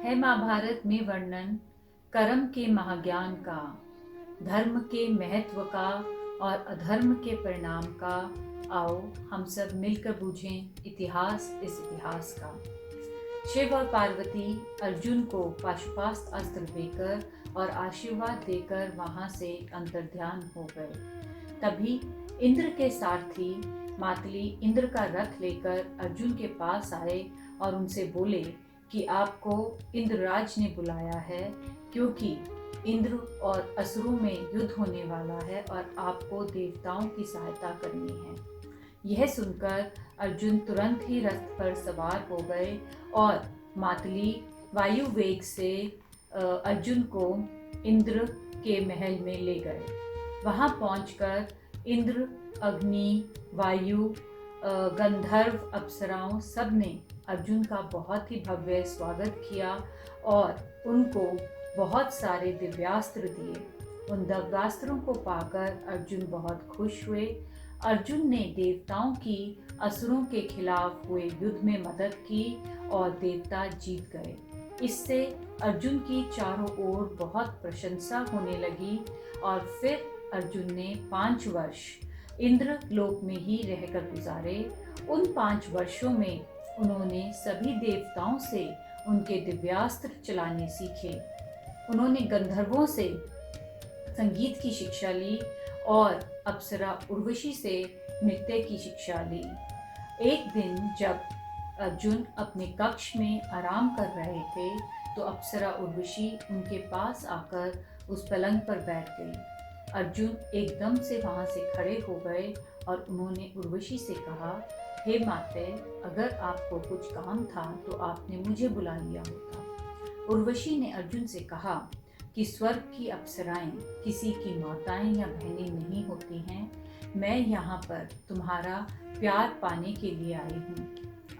है महाभारत में वर्णन कर्म के महाज्ञान का, धर्म के महत्व का और अधर्म के परिणाम का। आओ हम सब मिलकर बूझें इतिहास इस इतिहास का। शिव और पार्वती अर्जुन को पाशुपास्त्र अस्त्र देकर और आशीर्वाद देकर वहां से अंतर्ध्यान हो गए। तभी इंद्र के सारथी मातली इंद्र का रथ लेकर अर्जुन के पास आए और उनसे बोले कि आपको इंद्रराज ने बुलाया है, क्योंकि इंद्र और असुरों में युद्ध होने वाला है और आपको देवताओं की सहायता करनी है। यह सुनकर अर्जुन तुरंत ही रथ पर सवार हो गए और मातली वायु वेग से अर्जुन को इंद्र के महल में ले गए। वहां पहुंचकर इंद्र, अग्नि, वायु, गंधर्व, अप्सराओं सब ने अर्जुन का बहुत ही भव्य स्वागत किया और उनको बहुत सारे दिव्यास्त्र दिए। उन दिव्यास्त्रों को पाकर अर्जुन बहुत खुश हुए। अर्जुन ने देवताओं की असुरों के खिलाफ हुए युद्ध में मदद की और देवता जीत गए। इससे अर्जुन की चारों ओर बहुत प्रशंसा होने लगी और फिर अर्जुन ने 5 वर्ष इंद्र लोक में ही रहकर गुजारे। उन 5 वर्षों में उन्होंने सभी देवताओं से उनके दिव्यास्त्र चलाने सीखे। उन्होंने गंधर्वों से संगीत की शिक्षा ली और अप्सरा उर्वशी से नृत्य की शिक्षा ली। एक दिन जब अर्जुन अपने कक्ष में आराम कर रहे थे तो अप्सरा उर्वशी उनके पास आकर उस पलंग पर बैठ गई। अर्जुन एकदम से वहां से खड़े हो गए और उन्होंने उर्वशी से कहा, हे माते, अगर आपको कुछ काम था तो आपने मुझे बुला लिया होता। उर्वशी ने अर्जुन से कहा कि स्वर्ग की अप्सराएं किसी की माताएं या बहनें नहीं होती हैं। मैं यहाँ पर तुम्हारा प्यार पाने के लिए आई हूँ।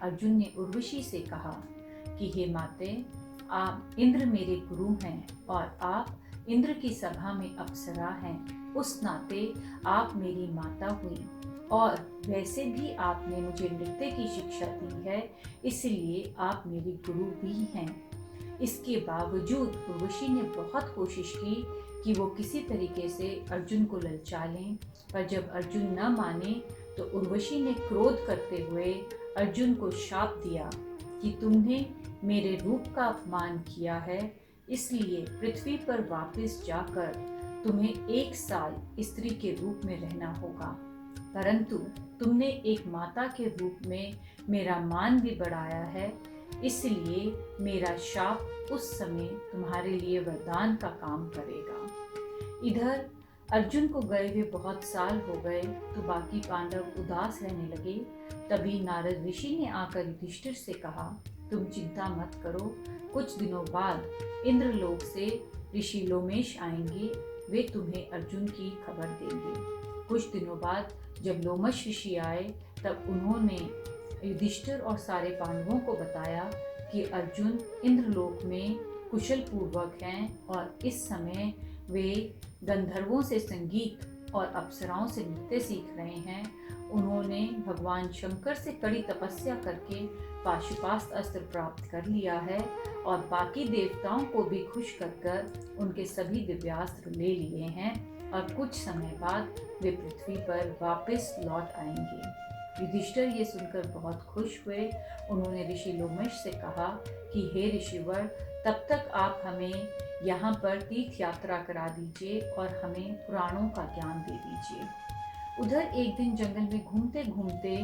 अर्जुन ने उर्वशी से कहा कि हे माते, आप इंद्र मेरे गुरु हैं और आप इंद्र की सभा में अप्सरा हैं। उस नाते आप मेरी माता हुई और वैसे भी आपने मुझे नृत्य की शिक्षा दी है, इसलिए आप मेरी गुरु भी हैं। इसके बावजूद उर्वशी ने बहुत कोशिश की कि वो किसी तरीके से अर्जुन को ललचा लें, पर जब अर्जुन न माने तो उर्वशी ने क्रोध करते हुए अर्जुन को शाप दिया कि तुमने मेरे रूप का अपमान किया है, इसलिए पृथ्वी पर वापस जाकर तुम्हें 1 साल स्त्री के रूप में रहना होगा। परंतु तुमने एक माता के रूप में मेरा मान भी बढ़ाया है, इसलिए मेरा शाप उस समय तुम्हारे लिए वरदान का काम करेगा। इधर अर्जुन को गए हुए बहुत साल हो गए तो बाकी पांडव उदास रहने लगे। तभी नारद ऋषि ने आकर युधिष्ठिर से कहा, तुम चिंता मत करो, कुछ दिनों बाद इंद्रलोक से ऋषि लोमेश आएंगे, वे तुम्हें अर्जुन की खबर देंगे। कुछ दिनों बाद जब लोमश ऋषि आए तब उन्होंने युधिष्ठिर और सारे पांडवों को बताया कि अर्जुन इंद्रलोक में कुशल पूर्वक हैं और इस समय वे गंधर्वों से संगीत और अप्सराओं से नृत्य सीख रहे हैं। उन्होंने भगवान शंकर से कड़ी तपस्या करके पाशुपास्त्र अस्त्र प्राप्त कर लिया है और बाकी देवताओं को भी खुश कर उनके सभी दिव्यास्त्र ले लिए हैं और कुछ समय बाद वे पृथ्वी पर वापस लौट आएंगे। युधिष्ठिर ये सुनकर बहुत खुश हुए। उन्होंने ऋषि लोमश से कहा कि हे ऋषिवर, तब तक आप हमें यहाँ पर तीर्थ यात्रा करा दीजिए और हमें पुराणों का ज्ञान दे दीजिए। उधर एक दिन जंगल में घूमते घूमते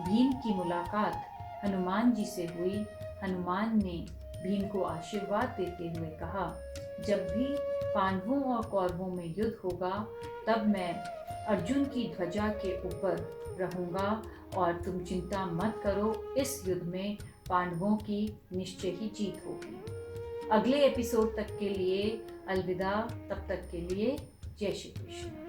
भीम की मुलाकात हनुमान जी से हुई। हनुमान ने भीम को आशीर्वाद देते हुए कहा, जब भी पांडवों और कौरवों में युद्ध होगा तब मैं अर्जुन की ध्वजा के ऊपर रहूंगा और तुम चिंता मत करो, इस युद्ध में पांडवों की निश्चय ही जीत होगी। अगले एपिसोड तक के लिए अलविदा, तब तक के लिए जय श्री कृष्ण।